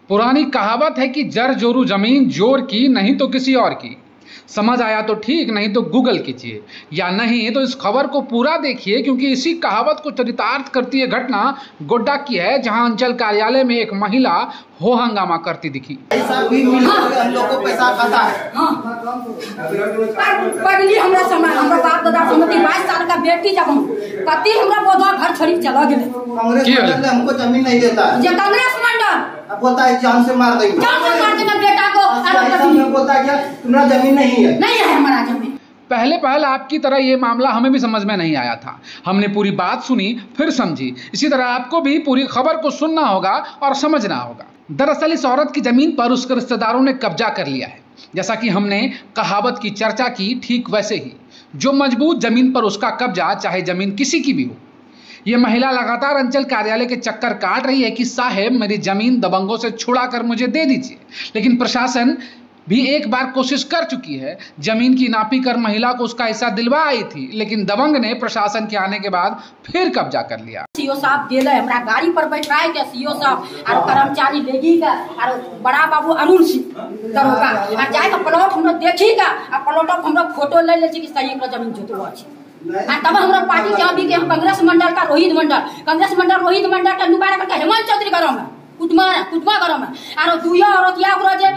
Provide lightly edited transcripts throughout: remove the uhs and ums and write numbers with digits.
पुरानी कहावत है कि जर जोरू जमीन जोर की नहीं तो किसी और की। समझ आया तो ठीक, नहीं तो गूगल कीजिए, या नहीं तो इस खबर को पूरा देखिए, क्योंकि इसी कहावत को चरितार्थ करती है घटना गोड्डा की है, जहां अंचल कार्यालय में एक महिला हो हंगामा करती दिखी। हम लोग को पैसा खाता है। पगली हमरा समय हमरा बाप दादा समझी 22 साल का बेटी जब हम पति हमरा बोधा घर छोड़ी चला गेले। कांग्रेस मंडल ने हमको जमीन नहीं देता है। जे कांग्रेस मंडल अब बोलता है जान से मार देंगे। जान से मार देंगे बेटा को। और बोलता है क्या तुम्हारा जमीन नहीं है। नहीं है हमारा जमीन। पहले आपकी तरह ये मामला हमें भी समझ में नहीं आया था। हमने पूरी बात सुनी फिर समझी। इसी तरह आपको भी पूरी खबर को सुनना होगा और समझना होगा। दरअसल इस औरत की जमीन पर उसके रिश्तेदारों ने कब्जा कर लिया है। जैसा कि हमने कहावत की चर्चा की, ठीक वैसे ही जो मजबूत जमीन पर उसका कब्जा, चाहे जमीन किसी की भी हो। ये महिला लगातार अंचल कार्यालय के चक्कर काट रही है कि साहेब मेरी जमीन दबंगों से छुड़ा कर मुझे दे दीजिए, लेकिन प्रशासन भी एक बार कोशिश कर चुकी है। जमीन की नापी कर महिला को उसका हिस्सा दिलवा आई थी, लेकिन दबंग ने प्रशासन के आने के बाद फिर कब्जा कर लिया। सीओ साहब गेले हमरा गाड़ी पर बैठाए के सीओ साहब और कर्मचारी लेगी का और बड़ा बाबू अरुण सिंह दरोगा और जाए के प्लॉट हम देखी का और प्लॉट हम फोटो ले ले कि सही एकरा जमीन जोतलो अछि। तब हमरा पार्टी के अभी के हम कांग्रेस मंडल का रोहित मंडल का नुबारा का हेमंत चौधरी करो में कुटमा करो में और दुइया औरतिया को जे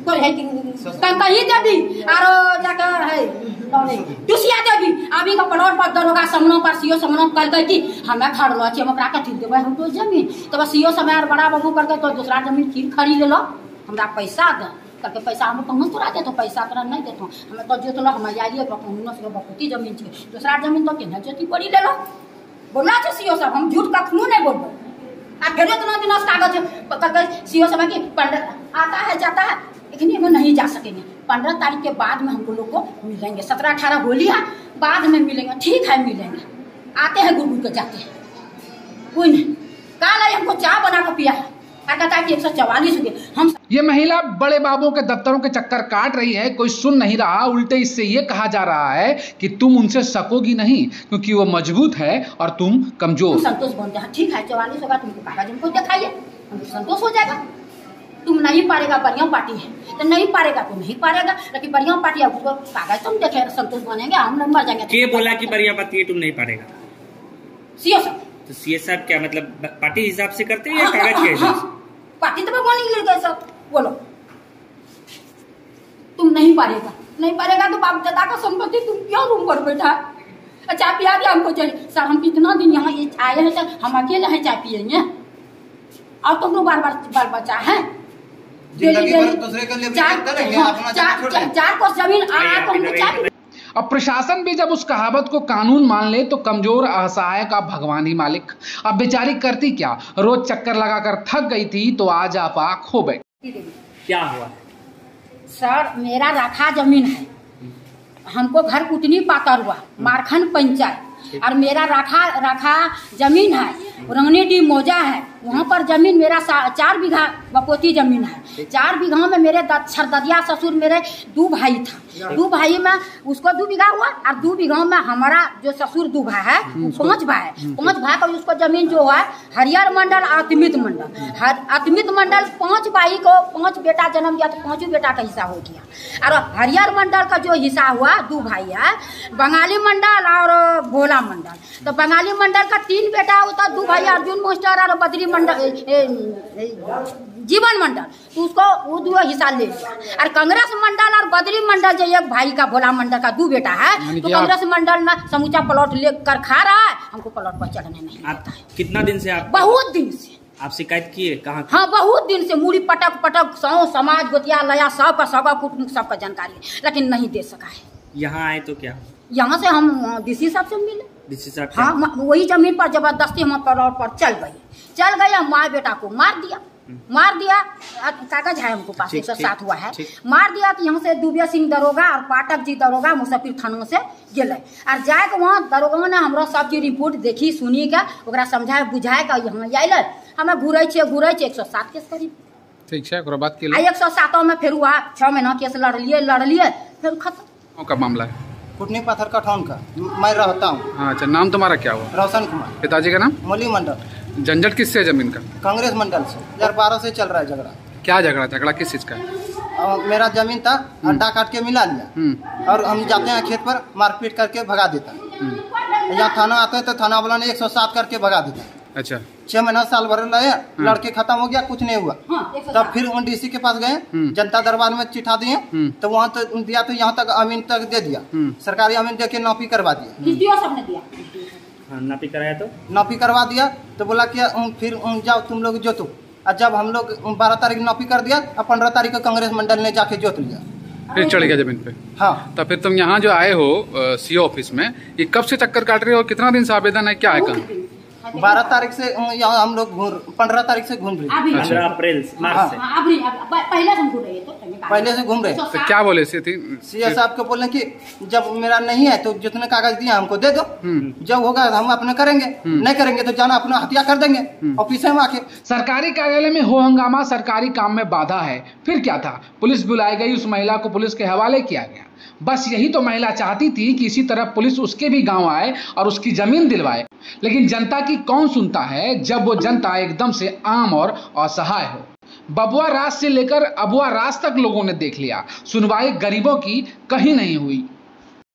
कोई है कहीं देवी और जाके है टुसिया देवी अभी का प्लॉट पर दरोगा सामने पर सीओ सामने कर गई कि हमें खड़लो छी हम ओकरा के ठीक देबै हम तो जमीन तब सीओ समय और बड़ा बाबू करके तो दूसरा जमीन फिर खरीद लो हमरा पैसा दे करके पैसा हम कहूँ तोरा दे तो पैसा तोरा नहीं देतो हमें तो जोतलो हम आइए प्रपोजन से बहुती जमीन छै दूसरा जमीन तो केना जोती पड़ी ले लो बोला छै सीओ साहब हम झूठ कखनो नहीं बोलबो आ फिर इतना दिन कागज करके सीओ साहब की 15 आता है जाता है इतनी में नहीं जा सकेंगे 15 तारीख के बाद में हम लोग को मिलेंगे 17-18 होली है बाद में मिलेंगे ठीक है मिलेंगे आते हैं गुरु के जाते हैं कोई नहीं कल आई हमको चाय बना कर पिया है कहता कि 144 हम ये महिला बड़े बाबुओं के दफ्तरों के चक्कर काट रही है। कोई सुन नहीं रहा, उल्टे इससे ये कहा जा रहा है कि तुम उनसे सकोगी नहीं क्योंकि वो मजबूत है और तुम कमजोर। संतोष बोलते हैं ठीक है 44 होगा तुमको कागज हमको दिखाइए हमको संतोष हो जाएगा। तुम नहीं पारेगा बढ़िया पार्टी है तो नहीं पारेगा तो नहीं पारेगा लेकिन बढ़िया पार्टी है उसको कागज तुम देखे संतोष बनेंगे हम मर जाएंगे। के बोला कि बढ़िया पार्टी है तुम नहीं पारेगा? सीओ साहब। तो सीओ साहब क्या मतलब पार्टी हिसाब से करते हैं या कागज के हिसाब से? पार्टी तो भगवान ही लड़का सब बोलो तुम नहीं पारेगा तो बाप दादा का संपत्ति तुम क्यों रूम पर बैठा चाय पिया दिया हमको चाहिए सर हम कितना दिन यहाँ आए हैं सर हम अकेले हैं चाय पियेंगे और तुम लोग बार बच्चा है चार को जमीन अब प्रशासन भी जब उस कहावत को कानून मान ले तो कमजोर असहाय का भगवान ही मालिक। अब बेचारी करती क्या, रोज चक्कर लगाकर थक गई थी तो आज आपा खो बैठी। क्या हुआ सर? मेरा राखा जमीन है, हमको घर कुटनी पाकर हुआ मारखंड पंचायत और मेरा राखा जमीन है रंगनी डी मौजा है वहाँ पर जमीन मेरा 4 बीघा बपोती जमीन है। 4 बीघा में मेरे छरददिया ससुर मेरे 2 भाई था 2 भाई में उसको 2 बीघा हुआ और 2 बीघा में हमारा जो ससुर 2 भाई है 5 भाई है 5 भाई का उसको जमीन जो है हरियर मंडल अतमित मंडल 5 भाई को 5 बेटा जन्म दिया तो 5 बेटा का हिस्सा हो गया और हरियर मंडल का जो हिस्सा हुआ 2 भाई है बंगाली मंडल और भोला मंडल। तो बंगाली मंडल का 3 बेटा होता 2 भाई अर्जुन मास्टर और बद्री मंडल जीवन मंडल तो उसको वो 2 हिस्सा ले लिया और कांग्रेस मंडल और बद्री मंडल जो एक भाई का भोला मंडल का 2 बेटा है तो कांग्रेस मंडल में समूचा प्लॉट लेकर खा रहा है हमको प्लॉट पर चढ़ने नहीं आता है। कितना दिन से आप? बहुत दिन से आप शिकायत किए कहाँ? हाँ बहुत दिन से मूड़ी पटक सौ समाज गोतिया लया सबका सगा कुटुंब सबका जानकारी है लेकिन नहीं दे सका है। यहाँ आए तो क्या? यहाँ से हम डीसी साहब से मिले। डीसी साहब? हाँ वही जमीन पर जबरदस्ती हम प्लॉट पर चल गए माँ बेटा को मार दिया कागज है हमको पास 107 हुआ है मार दिया तो यहाँ से दुबिया सिंह दरोगा और पाठक जी दरोगा मुजफ्फर थाना से गेले और जाके वहाँ दरोगा ने हमरा सब चीज रिपोर्ट देखी सुनी के ओकरा समझाए बुझाए के यहाँ आयल हमें घूरे 107 केस करीब ठीक है 107 में फिर हुआ 6 महीना केस लड़ लिए फिर खत्म का मामला है। कुटनी पत्थर कठौन का मैं रहता हूँ। हाँ अच्छा, नाम तुम्हारा क्या हुआ? रोशन कुमार। पिताजी का नाम? मोली मंडल। झंझट किससे है जमीन का? कांग्रेस मंडल से 2012 से चल रहा है झगड़ा। क्या झगड़ा किस चीज का है? मेरा जमीन था, अड्डा काट के मिला लिया और हम जाते हैं खेत पर, मारपीट करके भगा देता है। यहाँ थाना आते हैं तो थाना वाला ने 107 करके भगा देता है। अच्छा, 6 महीना साल भर रहे, लड़के खत्म हो गया, कुछ नहीं हुआ। तब फिर डीसी के पास गए, जनता दरबार में चिठा दिए, तो वहाँ तो दिया, तो यहाँ तक अमीन तक दे दिया, सरकारी अमीन दे के नौपी करवा दिया। नापी कराया तो नौपी करवा दिया तो बोला कि फिर जाओ तुम लोग जोतो। और जब हम लोग 12 तारीख नौपी कर दिया और 15 तारीख को कांग्रेस मंडल ने जाके जोत लिया। फिर चढ़ गया जमीन पे? हाँ। तो फिर तुम यहाँ जो आए हो सीओ ऑफिस में, ये कब से चक्कर काट रहे हो? कितना दिन से आवेदन है, क्या है कहाँ? 12 तारीख से यहाँ हम लोग 15 तारीख से घूम रहे हैं। 15 अप्रैल मार्च से पहले से घूम रहे हैं। तो क्या बोले सी साहब को बोले कि जब मेरा नहीं है तो जितने कागज दिए हमको दे दो, जब होगा हम अपने करेंगे, नहीं करेंगे तो जाना अपना हत्या कर देंगे ऑफिस में आके। सरकारी कार्यालय में हो हंगामा, सरकारी काम में बाधा है, फिर क्या था? पुलिस बुलाई गई, उस महिला को पुलिस के हवाले किया गया। बस यही तो महिला चाहती थी कि इसी तरह पुलिस उसके भी गांव आए और उसकी जमीन दिलवाए। लेकिन जनता की कौन सुनता है जब वो जनता एकदम से आम और असहाय हो। बबुआ राज से लेकर अबुआ राज तक लोगों ने देख लिया, सुनवाई गरीबों की कहीं नहीं हुई।